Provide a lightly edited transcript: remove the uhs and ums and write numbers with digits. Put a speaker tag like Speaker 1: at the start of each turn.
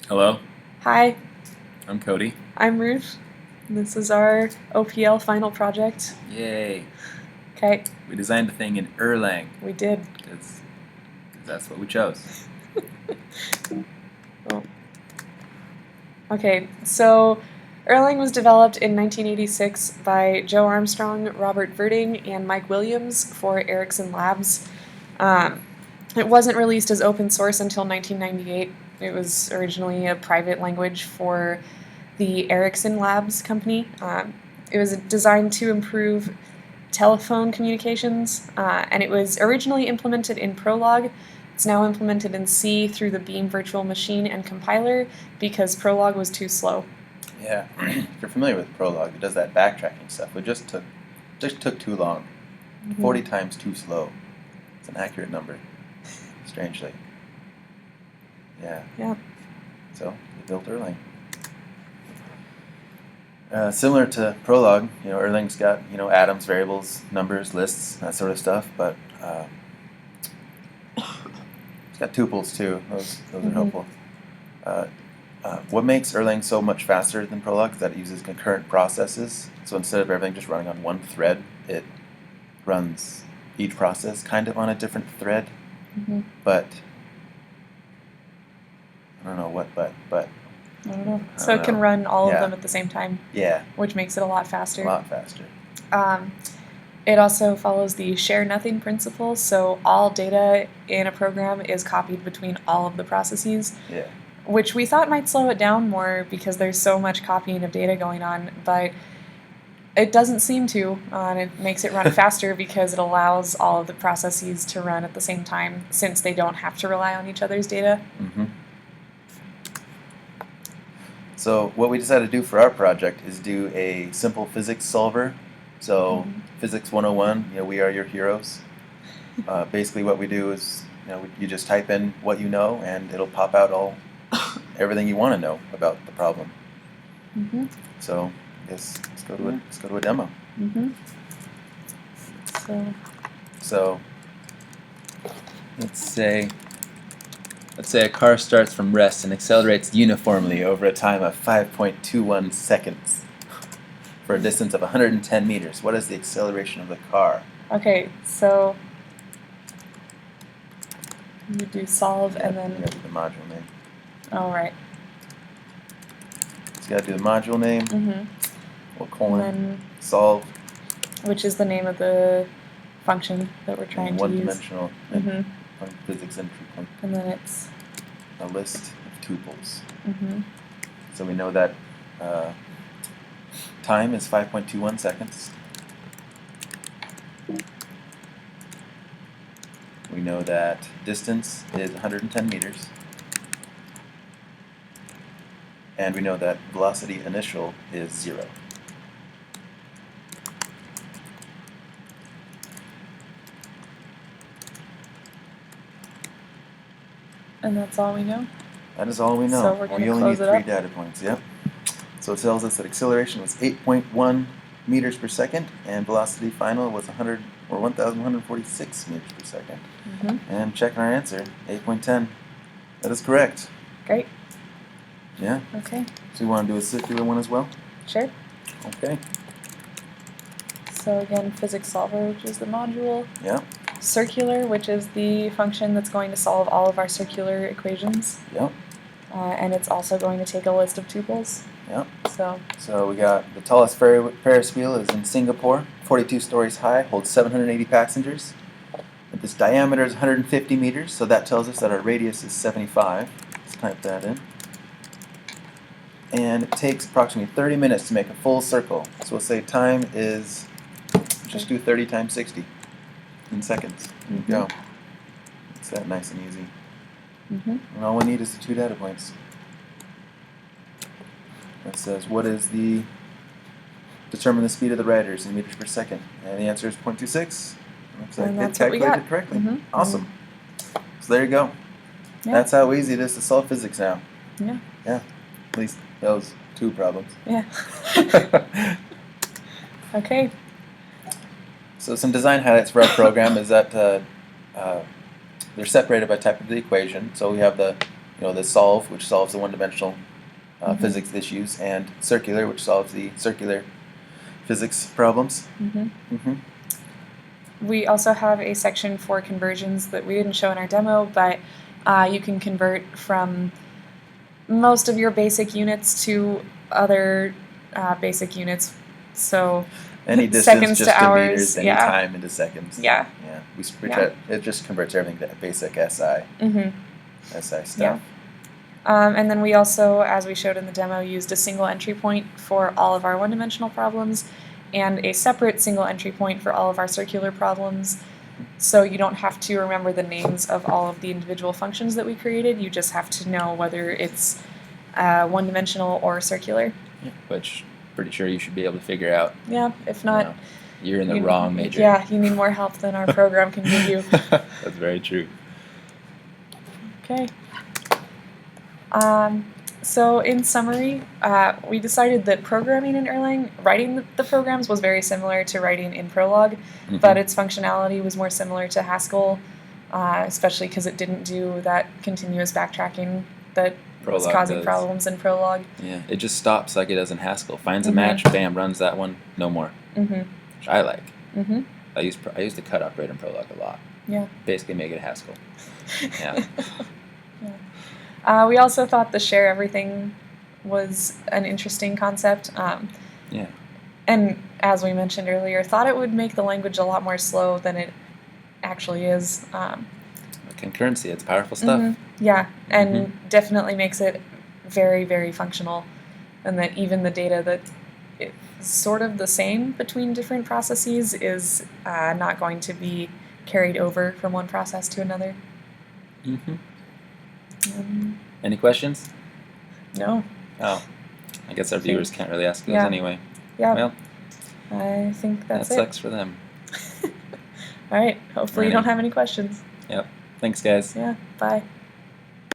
Speaker 1: Hello,
Speaker 2: Hi,
Speaker 1: I'm Cody.
Speaker 2: I'm Ruth. This is our OPL final project.
Speaker 1: Yay!
Speaker 2: Okay,
Speaker 1: We designed the thing in Erlang
Speaker 2: we did.
Speaker 1: because that's what we chose.
Speaker 2: Oh. Okay, so Erlang was developed in 1986 by Joe Armstrong, Robert Verding, and Mike Williams for Ericsson Labs. It wasn't released as open source until 1998. It was originally a private language for the Ericsson Labs company. It was designed to improve telephone communications, and it was originally implemented in Prolog. It's now implemented in C through the Beam virtual machine and compiler because Prolog was too slow.
Speaker 3: Yeah, if you're familiar with Prolog, it does that backtracking stuff. It just took too long. 40 times too slow. It's an accurate number, strangely. Yeah.
Speaker 2: Yeah.
Speaker 3: So we built Erlang. Similar to Prolog, Erlang's got atoms, variables, numbers, lists, that sort of stuff, but it's got tuples too. Those are helpful. What makes Erlang so much faster than Prolog is that it uses concurrent processes. So instead of everything just running on one thread, it runs each process kind of on a different thread. But I don't know what but.
Speaker 2: I don't know. So it can run all of them at the same time.
Speaker 3: Yeah.
Speaker 2: Which makes it a lot faster.
Speaker 3: A lot faster.
Speaker 2: It also follows the share nothing principle, so all data in a program is copied between all of the processes.
Speaker 3: Yeah.
Speaker 2: Which we thought might slow it down more because there's so much copying of data going on, but it doesn't seem to, and it makes it run faster because it allows all of the processes to run at the same time since they don't have to rely on each other's data.
Speaker 3: So what we decided to do for our project is do a simple physics solver. So Physics 101, we are your heroes. Basically what we do is, you just type in what you know and it'll pop out everything you want to know about the problem. So I guess let's go to a demo. So let's say a car starts from rest and accelerates uniformly over a time of 5.21 seconds for a distance of 110 meters. What is the acceleration of the car?
Speaker 2: Okay, so you do solve and then
Speaker 3: you got to do the module name.
Speaker 2: Oh, right.
Speaker 3: So you got to do the module name. We'll colon solve,
Speaker 2: which is the name of the function that we're trying to use.
Speaker 3: One-dimensional physics entry point.
Speaker 2: And then it's
Speaker 3: a list of tuples. So we know that time is 5.21 seconds. We know that distance is 110 meters. And we know that velocity initial is 0.
Speaker 2: And that's all we know?
Speaker 3: That is all we know.
Speaker 2: So we're going to
Speaker 3: only
Speaker 2: close
Speaker 3: need
Speaker 2: it
Speaker 3: 3
Speaker 2: up?
Speaker 3: data points, yep. So it tells us that acceleration was 8.1 meters per second, and velocity final was 1,146 meters per second. And checking our answer, 8.10. That is correct.
Speaker 2: Great.
Speaker 3: Yeah.
Speaker 2: Okay.
Speaker 3: So you want to do a circular one as well?
Speaker 2: Sure.
Speaker 3: Okay.
Speaker 2: So again, physics solver, which is the module.
Speaker 3: Yeah.
Speaker 2: Circular, which is the function that's going to solve all of our circular equations.
Speaker 3: Yep.
Speaker 2: And it's also going to take a list of tuples.
Speaker 3: Yep.
Speaker 2: So
Speaker 3: we got the tallest Ferris wheel is in Singapore, 42 stories high, holds 780 passengers. And this diameter is 150 meters, so that tells us that our radius is 75. Let's type that in. And it takes approximately 30 minutes to make a full circle. So we'll say time is, just do 30 times 60 in seconds. There you go. It's that nice and easy. And all we need is the 2 data points. It says, determine the speed of the riders in meters per second. And the answer is 0.26. Looks like they calculated it correctly. Awesome. So there you go.
Speaker 2: Yeah.
Speaker 3: That's how easy it is to solve physics now.
Speaker 2: Yeah.
Speaker 3: Yeah. At least those 2 problems.
Speaker 2: Yeah. Okay.
Speaker 3: So some design highlights for our program is that they're separated by type of the equation. So we have the the solve, which solves the one-dimensional
Speaker 2: Mhm.
Speaker 3: physics issues, and circular, which solves the circular physics problems.
Speaker 2: Mm-hmm. We also have a section for conversions that we didn't show in our demo, but you can convert from most of your basic units to other basic units. So
Speaker 3: Any distance
Speaker 2: seconds
Speaker 3: just
Speaker 2: to
Speaker 3: to
Speaker 2: hours,
Speaker 3: meters, any
Speaker 2: yeah.
Speaker 3: time into seconds.
Speaker 2: Yeah.
Speaker 3: Yeah. We
Speaker 2: Yeah.
Speaker 3: try, it just converts everything to basic SI.
Speaker 2: Mm-hmm.
Speaker 3: SI stuff.
Speaker 2: Yeah. And then we also, as we showed in the demo, used a single entry point for all of our one-dimensional problems and a separate single entry point for all of our circular problems. So you don't have to remember the names of all of the individual functions that we created. You just have to know whether it's one-dimensional or circular.
Speaker 1: Yeah, which pretty sure you should be able to figure out.
Speaker 2: Yeah, if not,
Speaker 1: You're in the
Speaker 2: you-
Speaker 1: wrong major.
Speaker 2: Yeah, you need more help than our program can give you.
Speaker 1: That's very true.
Speaker 2: Okay. So in summary, we decided that programming in Erlang, writing the programs was very similar to writing in Prolog, but its functionality was more similar to Haskell, especially because it didn't do that continuous backtracking that was
Speaker 1: Prolog
Speaker 2: causing
Speaker 1: does.
Speaker 2: problems in Prolog.
Speaker 1: Yeah, it just stops like it does in Haskell. Finds a
Speaker 2: Mhm.
Speaker 1: match, bam, runs that one, no more.
Speaker 2: Mm-hmm.
Speaker 1: Which I like.
Speaker 2: Mm-hmm.
Speaker 1: I use the cut operator in Prolog a lot.
Speaker 2: Yeah.
Speaker 1: Basically make it Haskell. Yeah.
Speaker 2: We also thought the share everything was an interesting concept.
Speaker 1: Yeah.
Speaker 2: And as we mentioned earlier, thought it would make the language a lot more slow than it actually is.
Speaker 1: Concurrency, it's powerful stuff.
Speaker 2: Mm-hmm. Yeah, and definitely makes it very, very functional. And that even the data that is sort of the same between different processes is not going to be carried over from one process to another.
Speaker 1: Any questions?
Speaker 2: No.
Speaker 1: Oh, I guess our viewers can't really ask those
Speaker 2: Yeah.
Speaker 1: anyway.
Speaker 2: Yeah.
Speaker 1: Well,
Speaker 2: I think that's
Speaker 1: that
Speaker 2: it.
Speaker 1: sucks for them.
Speaker 2: All right. Hopefully you don't have any questions.
Speaker 1: Yep. Thanks, guys.
Speaker 2: Yeah. Bye.